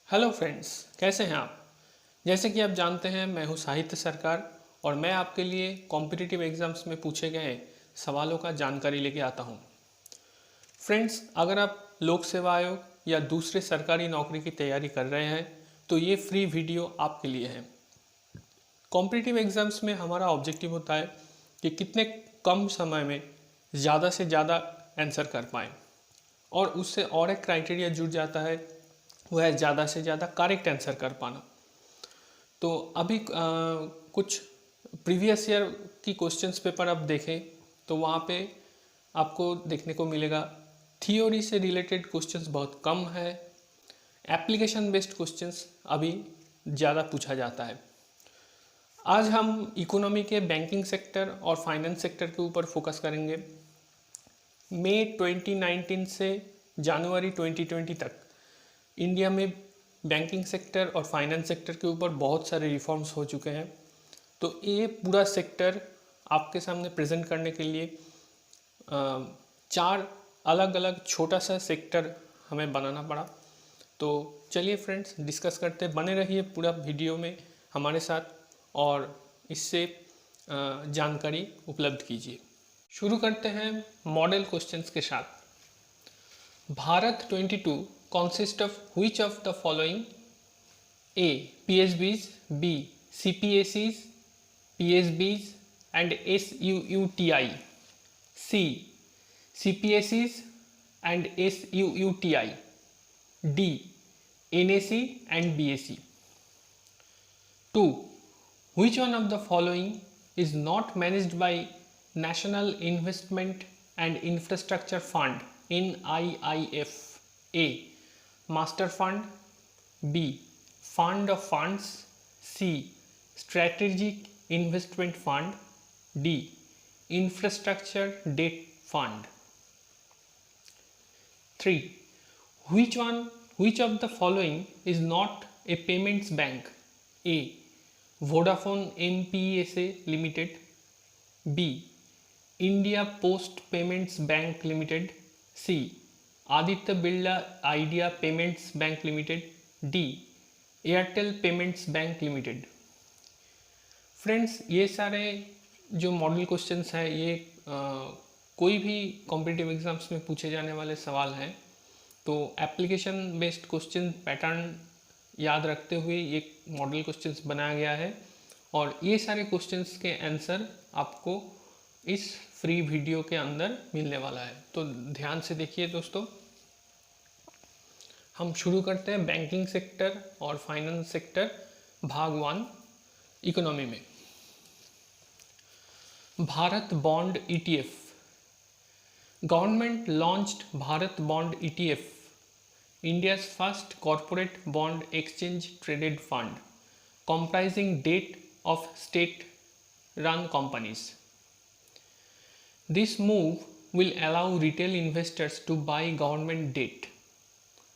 Hello friends, कैसे हैं आप। जैसे कि आप जानते हैं, मैं हूं साहित्य सरकार और मैं आपके लिए कॉम्पिटिटिव एग्ज़ाम्स में पूछे गए सवालों का जानकारी लेके आता हूं। फ्रेंड्स, अगर आप लोक सेवा आयोग या दूसरे सरकारी नौकरी की तैयारी कर रहे हैं तो ये फ्री वीडियो आपके लिए है। कॉम्पिटिटिव एग्ज़ाम्स में हमारा ऑब्जेक्टिव होता है कि कितने कम समय में ज़्यादा से ज़्यादा आंसर कर पाएँ, और उससे और एक क्राइटेरिया जुड़ जाता है, वह है ज़्यादा से ज़्यादा करेक्ट आंसर कर पाना। तो अभी कुछ प्रीवियस ईयर की क्वेश्चंस पेपर आप देखें तो वहाँ पे आपको देखने को मिलेगा थियोरी से रिलेटेड क्वेश्चंस बहुत कम है, एप्लीकेशन बेस्ड क्वेश्चंस अभी ज़्यादा पूछा जाता है। आज हम इकोनॉमी के बैंकिंग सेक्टर और फाइनेंस सेक्टर के ऊपर फोकस करेंगे। मई 2019 से जनवरी 2020 तक इंडिया में बैंकिंग सेक्टर और फाइनेंस सेक्टर के ऊपर बहुत सारे रिफॉर्म्स हो चुके हैं। तो ये पूरा सेक्टर आपके सामने प्रेजेंट करने के लिए चार अलग अलग छोटा सा सेक्टर हमें बनाना पड़ा। तो चलिए फ्रेंड्स, डिस्कस करते, बने रहिए पूरा वीडियो में हमारे साथ और इससे जानकारी उपलब्ध कीजिए। शुरू करते हैं मॉडल क्वेश्चंस के साथ। Bharat 22 consist of which of the following? A. PSBs, B. CPSEs, PSBs and SUUTI, C. CPSEs and SUUTI, D. NAC and BAC. 2. Which one of the following is not managed by National Investment and Infrastructure Fund NIIF? A. Master Fund, B. Fund of Funds, C. Strategic Investment Fund, D. Infrastructure Debt Fund. 3. Which of the following is not a payments bank? A. Vodafone MPSA Limited, B. India Post Payments Bank Limited, C. Aditya Birla idea payments bank limited, D. Airtel payments bank limited. Friends, ये सारे जो model questions हैं ये कोई भी competitive exams में पूछे जाने वाले सवाल हैं। तो एप्लीकेशन बेस्ड क्वेश्चन पैटर्न याद रखते हुए ये मॉडल क्वेश्चंस बनाया गया है और ये सारे क्वेश्चंस के आंसर आपको इस फ्री वीडियो के अंदर मिलने वाला है। तो ध्यान से देखिए दोस्तों। हम शुरू करते हैं बैंकिंग सेक्टर और फाइनेंस सेक्टर भाग 1 इकोनॉमी में। Bharat bond ETF। Government launched Bharat bond ETF, India's first corporate bond exchange traded fund comprising debt of state-run companies. This move will allow retail investors to buy government debt.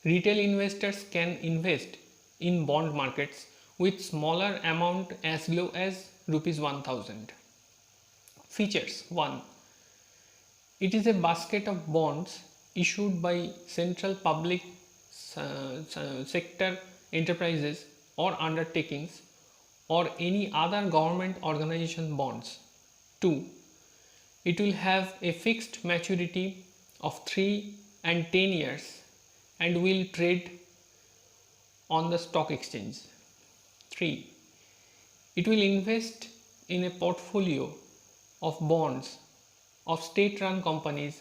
Retail investors can invest in bond markets with smaller amount as low as rupees 1000. Features 1. It is a basket of bonds issued by central public sector enterprises or undertakings or any other government organization bonds. 2. It will have a fixed maturity of 3 and 10 years and will trade on the stock exchange. 3. It will invest in a portfolio of bonds of state-run companies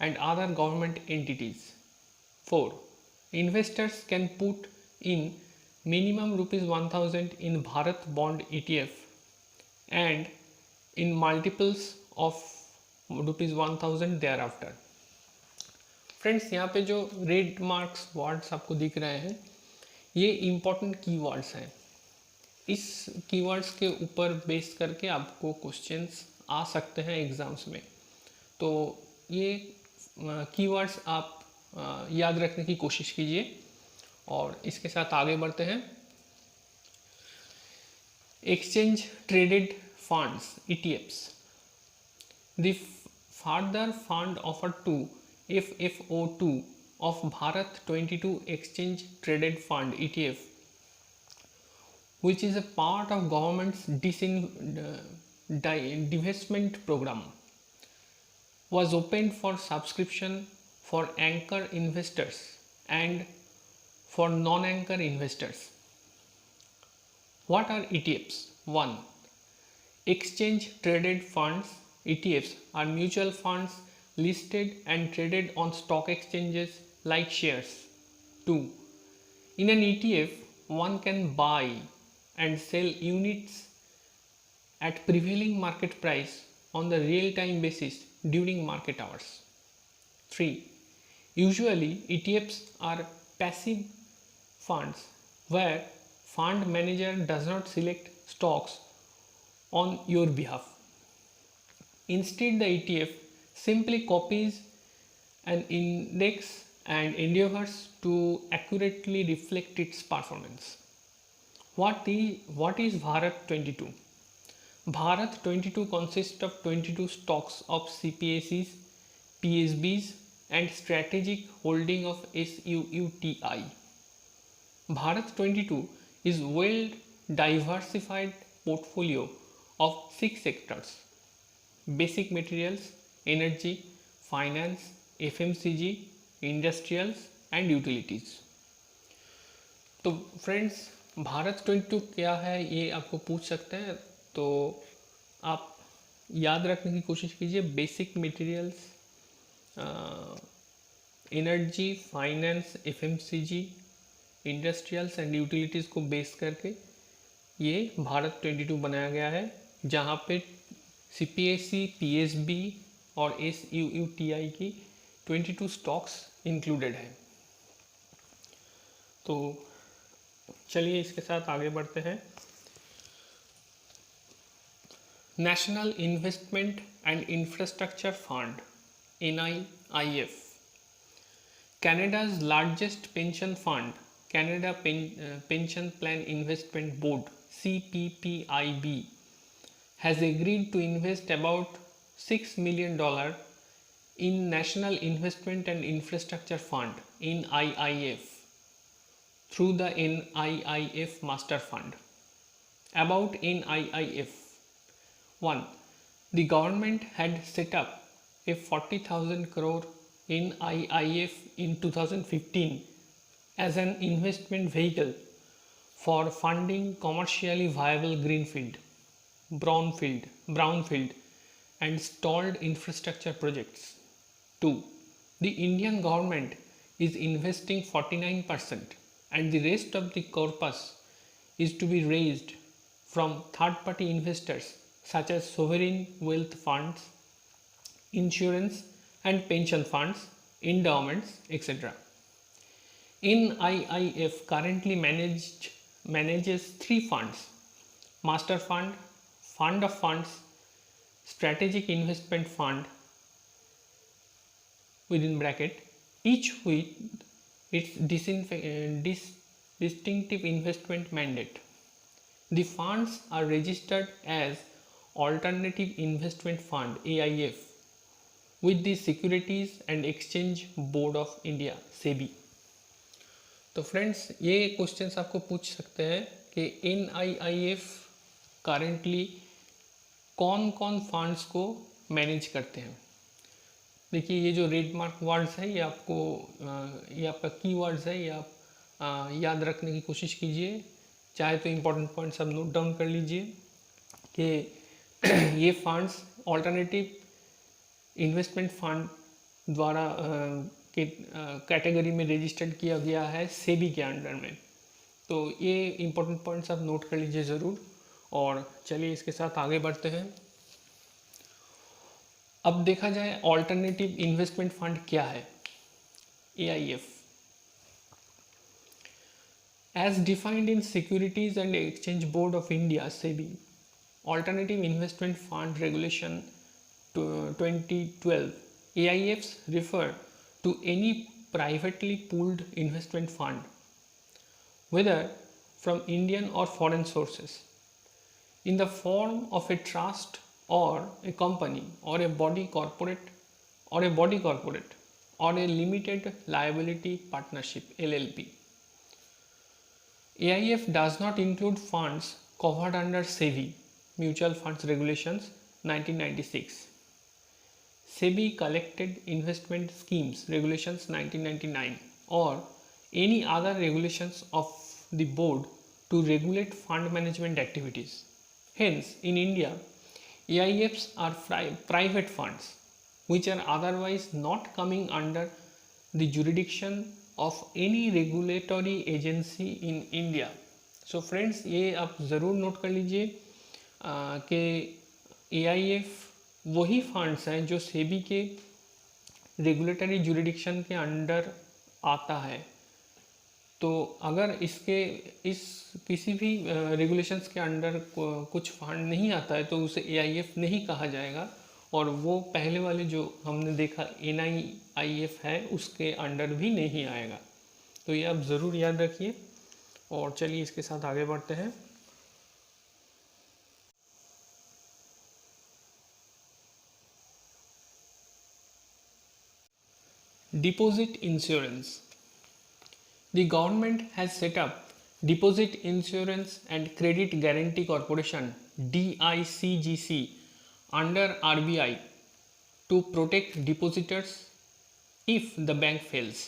and other government entities. 4. Investors can put in minimum rupees 1000 in Bharat Bond ETF and in multiples of rupees 1000 thereafter. Friends, यहाँ पे जो red marks words आपको दिख रहे हैं ये important keywords हैं। इस कीवर्ड्स के ऊपर बेस करके आपको क्वेश्चंस आ सकते हैं एग्जाम्स में। तो ये कीवर्ड्स आप याद रखने की कोशिश कीजिए और इसके साथ आगे बढ़ते हैं। Exchange traded funds ETFs. The further fund offered to FFO2 of Bharat 22 Exchange Traded Fund ETF, which is a part of government's divestment program, was opened for subscription for anchor investors and for non-anchor investors. What are ETFs? 1. Exchange traded funds. ETFs are mutual funds listed and traded on stock exchanges like shares. 2. In an ETF, one can buy and sell units at prevailing market price on the real-time basis during market hours. 3. Usually, ETFs are passive funds where fund manager does not select stocks on your behalf. Instead, the ETF simply copies an index and endeavors to accurately reflect its performance. What is Bharat 22? Bharat 22 consists of 22 stocks of CPSEs, PSBs and strategic holding of SUUTI. Bharat 22 is well diversified portfolio of 6 sectors: basic materials, energy, finance, FMCG, industrials and utilities. तो friends, Bharat 22 क्या है ये आपको पूछ सकते हैं, तो आप याद रखने की कोशिश कीजिए basic materials, energy, finance, FMCG, industrials and utilities को बेस करके ये भारत 22 बनाया गया है, जहाँ पे सीपीएसई, पीएसबी और एसयूयूटीआई की 22 स्टॉक्स इंक्लूडेड है। तो चलिए इसके साथ आगे बढ़ते हैं। National investment and infrastructure fund NIIF, Canada's largest pension fund, Canada Pension Plan Investment Board CPPIB, has agreed to invest about $6 million in National Investment and Infrastructure Fund NIIF through the NIIF Master Fund. About NIIF. 1. The government had set up a 40,000 crore NIIF in 2015 as an investment vehicle for funding commercially viable greenfield, brownfield and stalled infrastructure projects. 2. The Indian government is investing 49% and the rest of the corpus is to be raised from third-party investors such as sovereign wealth funds, insurance and pension funds, endowments, etc. NIIF currently manages 3 funds: Master Fund, Fund of Funds, Strategic Investment Fund within bracket, each with its distinctive investment mandate. The funds are registered as Alternative Investment Fund AIF with the Securities and Exchange Board of India SEBI. तो friends, ये questions आपको पूछ सकते हैं कि NIIF currently कौन कौन funds को मैनेज करते हैं। देखिए, ये जो रेड मार्क वर्ड्स है ये आपका की वर्ड्स है, ये आप याद रखने की कोशिश कीजिए। चाहे तो इम्पोर्टेंट पॉइंट्स आप नोट डाउन कर लीजिए कि ये फंड्स ऑल्टरनेटिव इन्वेस्टमेंट फंड द्वारा के कैटेगरी में रजिस्टर्ड किया गया है सेबी के अंडर में। तो ये इम्पोर्टेंट पॉइंट्स आप नोट कर लीजिए ज़रूर। और चलिए इसके साथ आगे बढ़ते हैं। अब देखा जाए ऑल्टरनेटिव इन्वेस्टमेंट फंड क्या है। AIF as defined in Securities and Exchange Board of India SEBI Alternative Investment Fund Regulation 2012, AIFs refer to any privately pooled investment fund, whether from Indian or foreign sources, in the form of a trust or a company or a body corporate or a limited liability partnership (LLP). AIF does not include funds covered under SEBI Mutual Funds Regulations 1996, SEBI Collected Investment Schemes Regulations 1999, or any other regulations of the board to regulate fund management activities. Hence, in India, AIFs are private funds which are otherwise not coming under the jurisdiction of any regulatory agency in India. So friends, ये आप ज़रूर note कर लीजिए कि AIF वही funds हैं जो सेबी के रेगुलेटरी जुरिडिक्शन के अंडर आता है। तो अगर इसके इस किसी भी रेगुलेशंस के अंडर कुछ फंड नहीं आता है तो उसे AIF नहीं कहा जाएगा, और वो पहले वाले जो हमने देखा NIIF है उसके अंडर भी नहीं आएगा। तो ये आप ज़रूर याद रखिए। और चलिए इसके साथ आगे बढ़ते हैं। Deposit insurance. The government has set up Deposit Insurance and Credit Guarantee Corporation DICGC under RBI to protect depositors if the bank fails.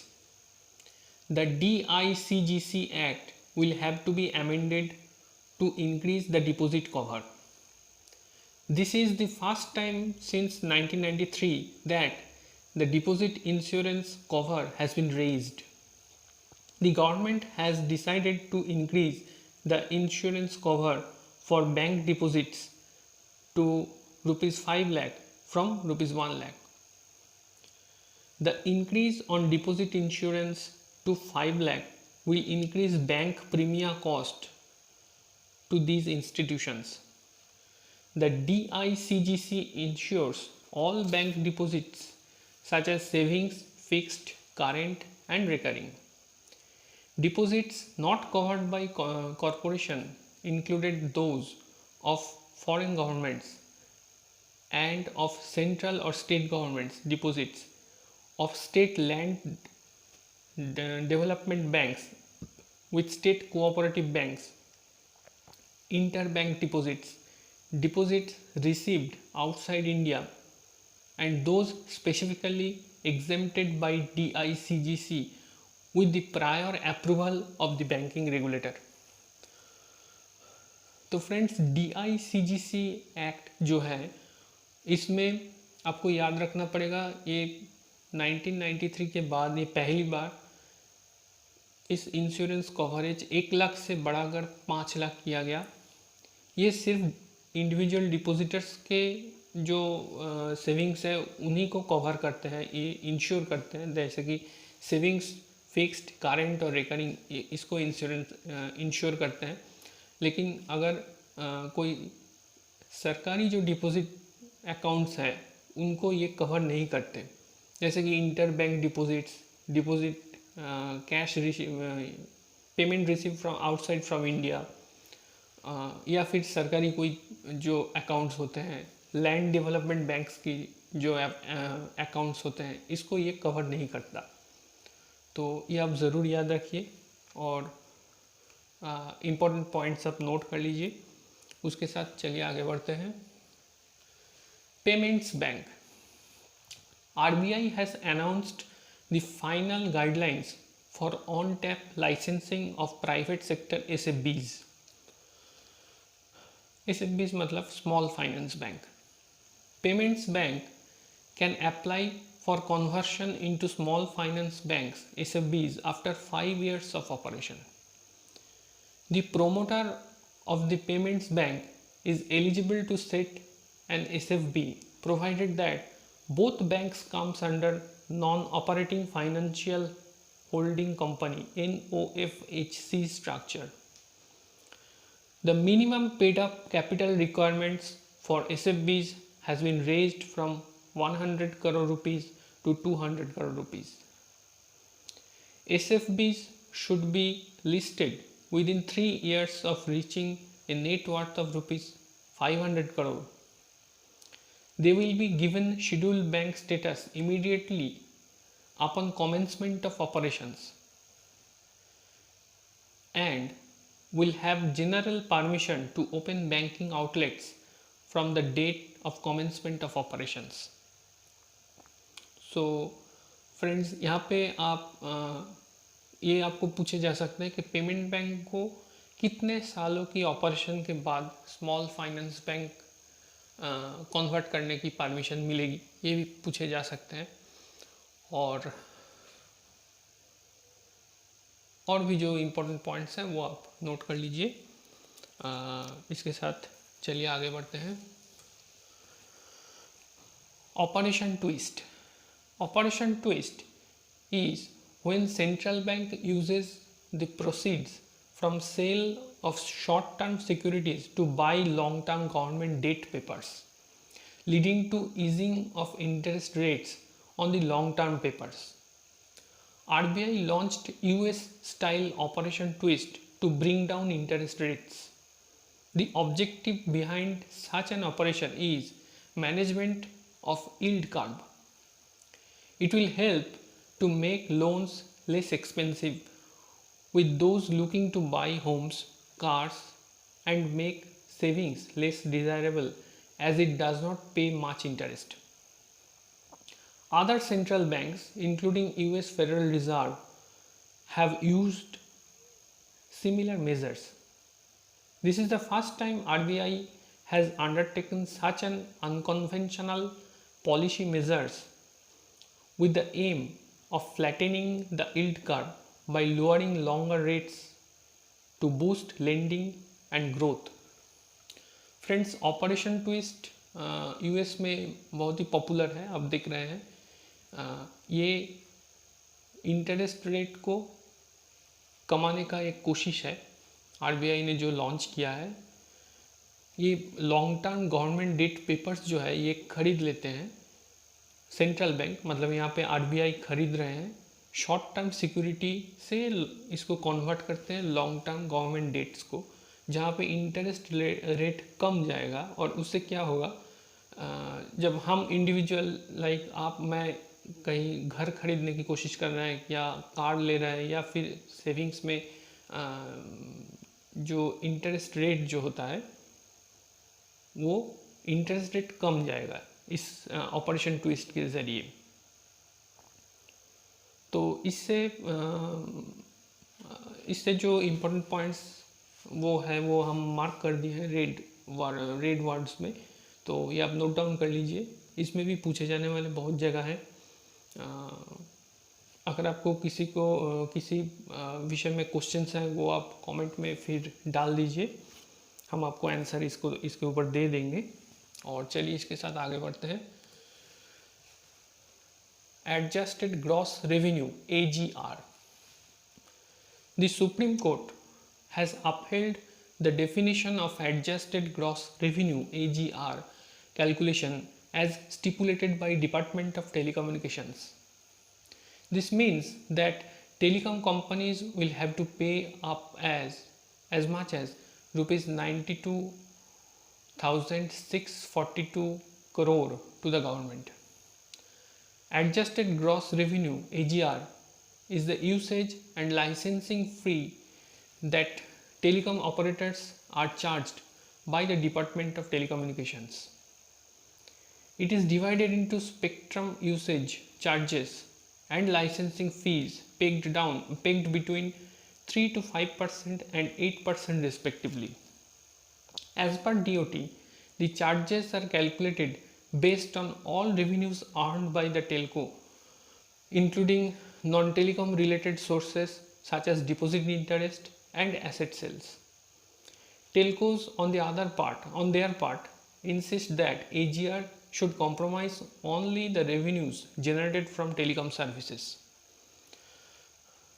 The DICGC Act will have to be amended to increase the deposit cover. This is the first time since 1993 that the deposit insurance cover has been raised. The government has decided to increase the insurance cover for bank deposits to rupees 5 lakh from rupees 1 lakh. The increase on deposit insurance to 5 lakh will increase bank premium cost to these institutions. The DICGC insures all bank deposits such as savings, fixed, current and recurring. Deposits not covered by corporation included those of foreign governments and of central or state governments, deposits of state land development banks with state cooperative banks, interbank deposits, deposits received outside India, and those specifically exempted by DICGC with the prior approval of the banking regulator. तो friends, DICGC act जो है इसमें आपको याद रखना पड़ेगा, ये 1993 के बाद ये पहली बार इस इंश्योरेंस कवरेज 1 लाख से बढ़ाकर 5 लाख किया गया। ये सिर्फ इंडिविजुअल डिपॉजिटर्स के जो सेविंग्स है उन्हीं को कवर करते हैं, ये इंश्योर करते हैं, जैसे कि सेविंग्स, फिक्स्ड, करेंट और रिकरिंग, इसको इंश्योर करते हैं। लेकिन अगर कोई सरकारी जो डिपॉजिट अकाउंट्स हैं उनको ये कवर नहीं करते, जैसे कि inter bank deposits, deposit cash payment receive from outside from India, या फिर सरकारी कोई जो अकाउंट्स होते हैं, लैंड डेवलपमेंट बैंक्स की जो अकाउंट्स होते हैं, इसको ये कवर नहीं करता। तो ये आप ज़रूर याद रखिए और इम्पोर्टेंट पॉइंट्स आप नोट कर लीजिए। उसके साथ चलिए आगे बढ़ते हैं। Payments bank. RBI has announced the final guidelines for on-tap licensing of private sector SFBs. SFBs मतलब Small Finance Bank. Payments Bank can apply for conversion into Small Finance Banks SFBs after 5 years of operation. The promoter of the Payments Bank is eligible to set an SFB provided that both banks comes under non-operating financial holding company NOFHC structure. The minimum paid up capital requirements for SFBs has been raised from 100 crore rupees to 200 crore rupees. SFBs should be listed within 3 years of reaching a net worth of rupees 500 crore. They will be given scheduled bank status immediately upon commencement of operations and will have general permission to open banking outlets from the date of commencement of operations. So friends, यहाँ पे आप ये आपको पूछे जा सकते हैं कि पेमेंट बैंक को कितने सालों की ऑपरेशन के बाद स्मॉल फाइनेंस बैंक कन्वर्ट करने की परमिशन मिलेगी, ये भी पूछे जा सकते हैं। और भी जो इम्पोर्टेंट पॉइंट्स हैं वो आप नोट कर लीजिए। इसके साथ चलिए आगे बढ़ते हैं। Operation twist. Operation twist is when central bank uses the proceeds from sale of short-term securities to buy long-term government debt papers, leading to easing of interest rates on the long-term papers. RBI launched US-style Operation Twist to bring down interest rates. The objective behind such an operation is management of yield curve. It will help to make loans less expensive with those looking to buy homes, cars, and make savings less desirable as it does not pay much interest. Other central banks, including US Federal Reserve, have used similar measures. This is the first time RBI has undertaken such an unconventional policy measures with the aim of flattening the yield curve by lowering longer rates to boost lending and growth. Friends, operation twist US में बहुत ही popular है, आप देख रहे हैं। ये interest rate को कमाने का एक कोशिश है आरबीआई ने जो लॉन्च किया है। ये long term government date papers जो है ये खरीद लेते हैं सेंट्रल बैंक, मतलब यहाँ पे आरबीआई खरीद रहे हैं, शॉर्ट टर्म सिक्योरिटी से इसको कन्वर्ट करते हैं लॉन्ग टर्म गवर्नमेंट डेट्स को, जहाँ पे इंटरेस्ट रेट कम जाएगा। और उससे क्या होगा, जब हम इंडिविजुअल लाइक आप मैं कहीं घर खरीदने की कोशिश कर रहे हैं या कार ले रहे हैं या फिर सेविंग्स में जो इंटरेस्ट रेट जो होता है वो इंटरेस्ट रेट कम जाएगा इस ऑपरेशन ट्विस्ट के ज़रिए। तो इससे जो इम्पोर्टेंट पॉइंट्स वो हम मार्क कर दिए हैं रेड वर्ड्स में, तो ये आप नोट डाउन कर लीजिए। इसमें भी पूछे जाने वाले बहुत जगह हैं। अगर आपको किसी विषय में क्वेश्चंस हैं वो आप कमेंट में फिर डाल दीजिए, हम आपको आंसर इसके ऊपर दे देंगे। और चलिए इसके साथ आगे बढ़ते हैं। Adjusted gross revenue AGR। The supreme court has upheld the definition of adjusted gross revenue AGR calculation as stipulated by Department of Telecommunications. This means that telecom companies will have to pay up as much as rupees 92,642 crore to the government. Adjusted gross revenue AGR is the usage and licensing fee that telecom operators are charged by the Department of Telecommunications. It is divided into spectrum usage charges and licensing fees pegged between 3 to 5% and 8% respectively. As per DOT, the charges are calculated based on all revenues earned by the telco, including non-telecom related sources such as deposit interest and asset sales. Telcos on their part insist that AGR should comprise only the revenues generated from telecom services.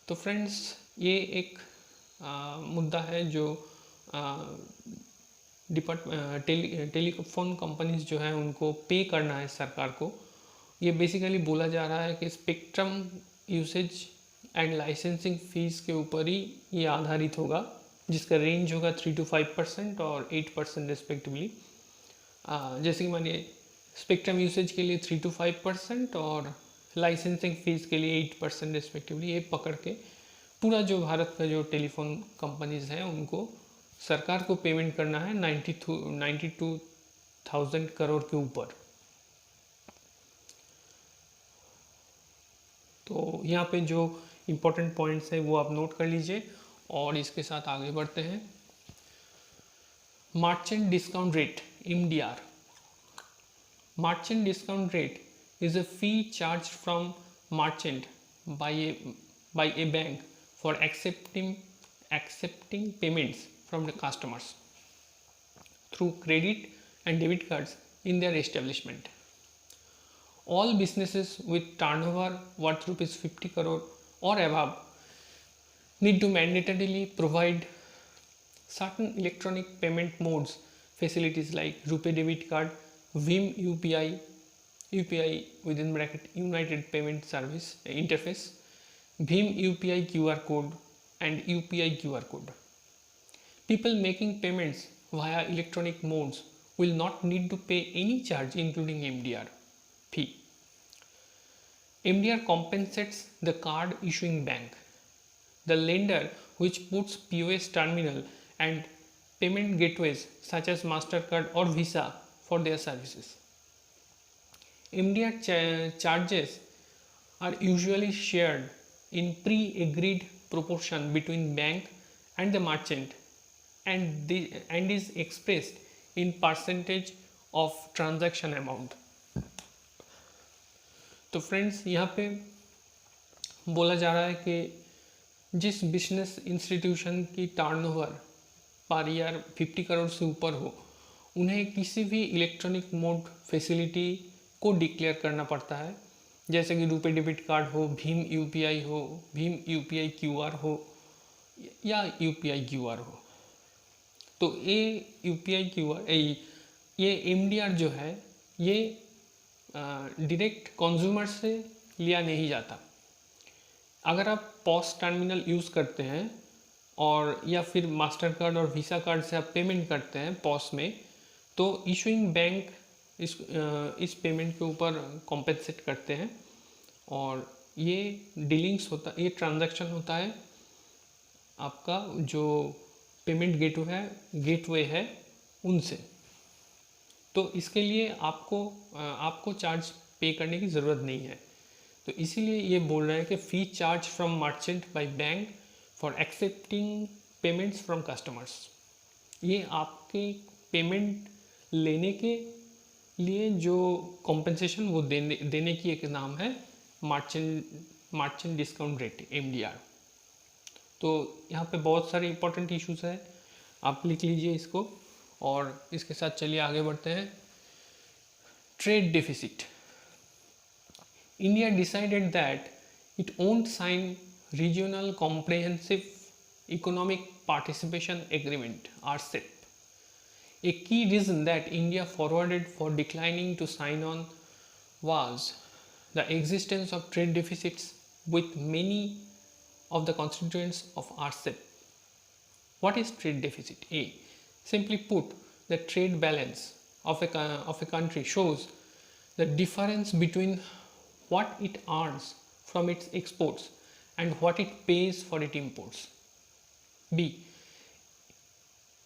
तो friends, ये एक मुद्दा है जो telephone companies जो है उनको पे करना है सरकार को। ये बेसिकली बोला जा रहा है कि spectrum usage and licensing fees के ऊपर ही ये आधारित होगा, जिसका रेंज होगा 3 to 5% और 8% रिस्पेक्टिवली। जैसे कि मानिए स्पेक्ट्रम यूसेज के लिए 3 to 5% और लाइसेंसिंग फीस के लिए 8% रिस्पेक्टिवली, ये पकड़ के पूरा जो भारत का जो टेलीफोन कंपनीज हैं उनको सरकार को पेमेंट करना है 92,000 करोड़ के ऊपर। तो यहाँ पे जो इम्पोर्टेंट पॉइंट्स है वो आप नोट कर लीजिए और इसके साथ आगे बढ़ते हैं। Merchant discount rate MDR। Merchant discount rate is a fee charged from merchant by a bank for accepting payments from the customers through credit and debit cards in their establishment. All businesses with turnover worth rupees 50 crore or above need to mandatorily provide certain electronic payment modes facilities like RuPay debit card, Vim UPI within bracket United Payment Service Interface, Vim UPI QR code and UPI QR code. People making payments via electronic modes will not need to pay any charge including MDR fee. MDR compensates the card issuing bank, the lender which puts POS terminal and payment gateways such as MasterCard or Visa for their services. MDR charges are usually shared in pre-agreed proportion between bank and the merchant and is expressed in percentage of transaction amount. तो friends यहाँ पे बोला जा रहा है कि जिस business institution की टर्नओवर पर ईयर 50 करोड़ से ऊपर हो उन्हें किसी भी इलेक्ट्रॉनिक मोड फैसिलिटी को डिक्लेयर करना पड़ता है, जैसे कि रुपे डेबिट कार्ड हो, भीम यूपीआई हो, भीम यूपीआई क्यूआर हो या यूपीआई क्यूआर हो। तो ये यूपीआई क्यूआर ये एमडीआर जो है ये डायरेक्ट कंज्यूमर से लिया नहीं जाता। अगर आप पॉस टर्मिनल यूज़ करते हैं और या फिर मास्टर कार्ड और वीसा कार्ड से आप पेमेंट करते हैं पॉस में, तो इशूइंग बैंक इस पेमेंट के ऊपर कॉम्पेंसेट करते हैं और ये डीलिंग्स होता ये ट्रांजैक्शन होता है आपका जो पेमेंट गेटवे है उनसे। तो इसके लिए आपको चार्ज पे करने की ज़रूरत नहीं है। तो इसीलिए ये बोल रहे हैं कि fee charge from merchant by bank for accepting payments from customers. ये आपके पेमेंट लेने के लिए जो कॉम्पेंसेशन वो देने की एक नाम है मर्चेंट डिस्काउंट रेट MDR। तो यहाँ पे बहुत सारे इंपॉर्टेंट इश्यूज है, आप लिख लीजिए इसको और इसके साथ चलिए आगे बढ़ते हैं। Trade deficit. India decided that it won't sign regional comprehensive economic participation agreement RCEP. A key reason that India forwarded for declining to sign on was the existence of trade deficits with many of the constituents of RCEP. What is trade deficit? Simply put, the trade balance of a country shows the difference between what it earns from its exports and what it pays for its imports. B.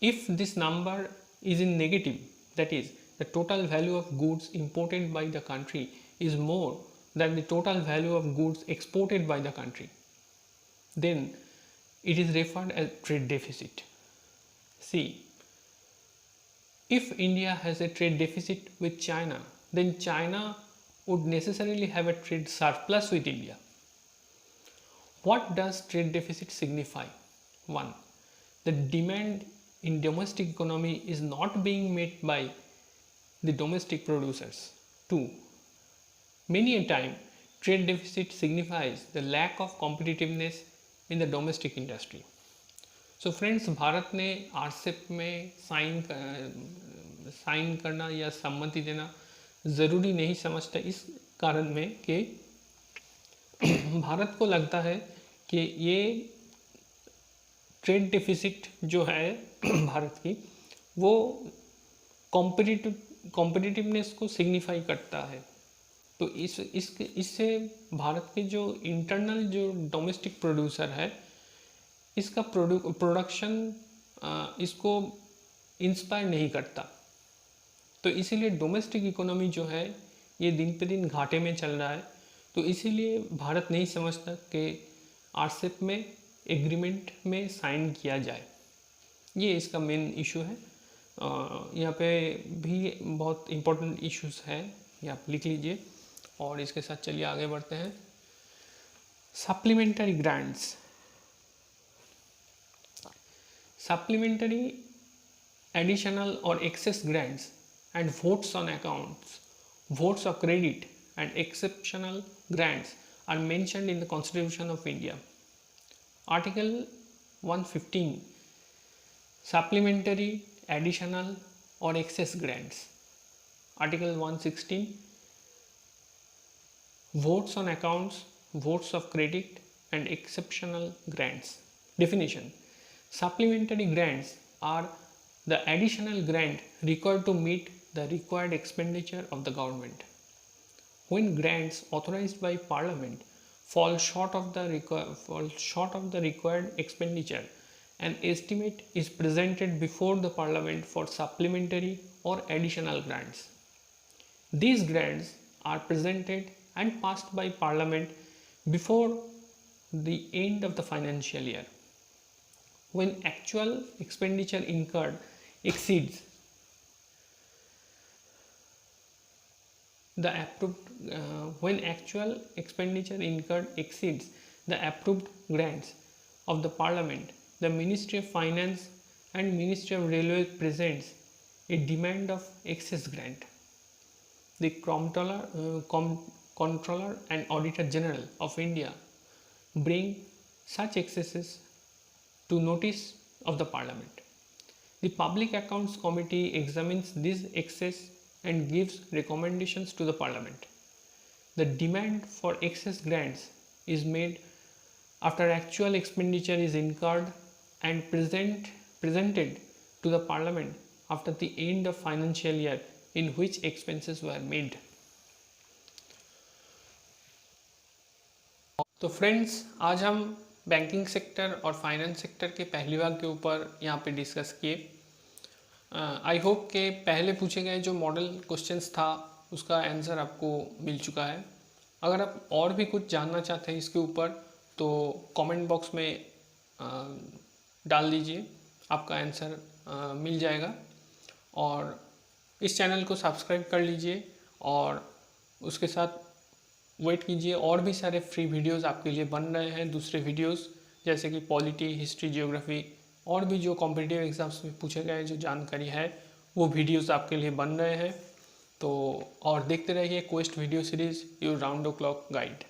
If this number is in negative, that is, the total value of goods imported by the country is more than the total value of goods exported by the country, then it is referred as trade deficit. C. If India has a trade deficit with China, then China would necessarily have a trade surplus with India. What does trade deficit signify? 1. The demand in domestic economy is not being met by the domestic producers. 2. Many a time, trade deficit signifies the lack of competitiveness in the domestic industry. So friends, Bharat ने RCEP में sign करना या सम्मति देना ज़रूरी नहीं समझता, इस कारण में कि भारत को लगता है कि ये ट्रेड डेफिसिट जो है भारत की वो कॉम्पिटिटिवनेस को सिग्निफाई करता है। तो तो इससे भारत के जो इंटरनल जो डोमेस्टिक प्रोड्यूसर है इसका प्रोडक्शन इसको इंस्पायर नहीं करता। तो इसीलिए डोमेस्टिक इकोनॉमी जो है ये दिन पे दिन घाटे में चल रहा है। तो इसीलिए भारत नहीं समझता कि आरसेप में एग्रीमेंट में साइन किया जाए। ये इसका मेन इशू है। यहाँ पे भी बहुत इम्पोर्टेंट इश्यूज है, ये आप लिख लीजिए। और इसके साथ चलिए आगे बढ़ते हैं। Supplementary grants, supplementary additional or excess grants and votes on accounts, votes of credit and exceptional grants are mentioned in the Constitution of India. Article 115, supplementary, additional or excess grants. Article 116, votes on accounts, votes of credit and exceptional grants. Definition: supplementary grants are the additional grant required to meet the required expenditure of the government. When grants authorized by Parliament fall short of the required expenditure, an estimate is presented before the Parliament for supplementary or additional grants. These grants are presented and passed by Parliament before the end of the financial year. When actual expenditure incurred exceeds the approved grants of the Parliament, the Ministry of Finance and Ministry of Railways presents a demand of excess grant. The Comptroller and Auditor General of India bring such excesses to notice of the Parliament. The Public Accounts Committee examines this excess and gives recommendations to the Parliament. The demand for excess grants is made after actual expenditure is incurred and presented to the Parliament after the end of financial year in which expenses were made. तो friends, आज हम banking sector और finance sector के पहली भाग के ऊपर यहाँ पे डिस्कस किए। आई होप के पहले पूछे गए जो मॉडल क्वेश्चंस था उसका आंसर आपको मिल चुका है। अगर आप और भी कुछ जानना चाहते हैं इसके ऊपर तो कमेंट बॉक्स में डाल दीजिए, आपका आंसर मिल जाएगा। और इस चैनल को सब्सक्राइब कर लीजिए और उसके साथ वेट कीजिए, और भी सारे फ्री वीडियोस आपके लिए बन रहे हैं, दूसरे वीडियोस जैसे कि पॉलिटी, हिस्ट्री, जियोग्राफी और भी जो कॉम्पिटिटिव एग्जाम्स में पूछे गए जो जानकारी है वो वीडियोस आपके लिए बन रहे हैं। तो और देखते रहिए quest video series your round the clock guide.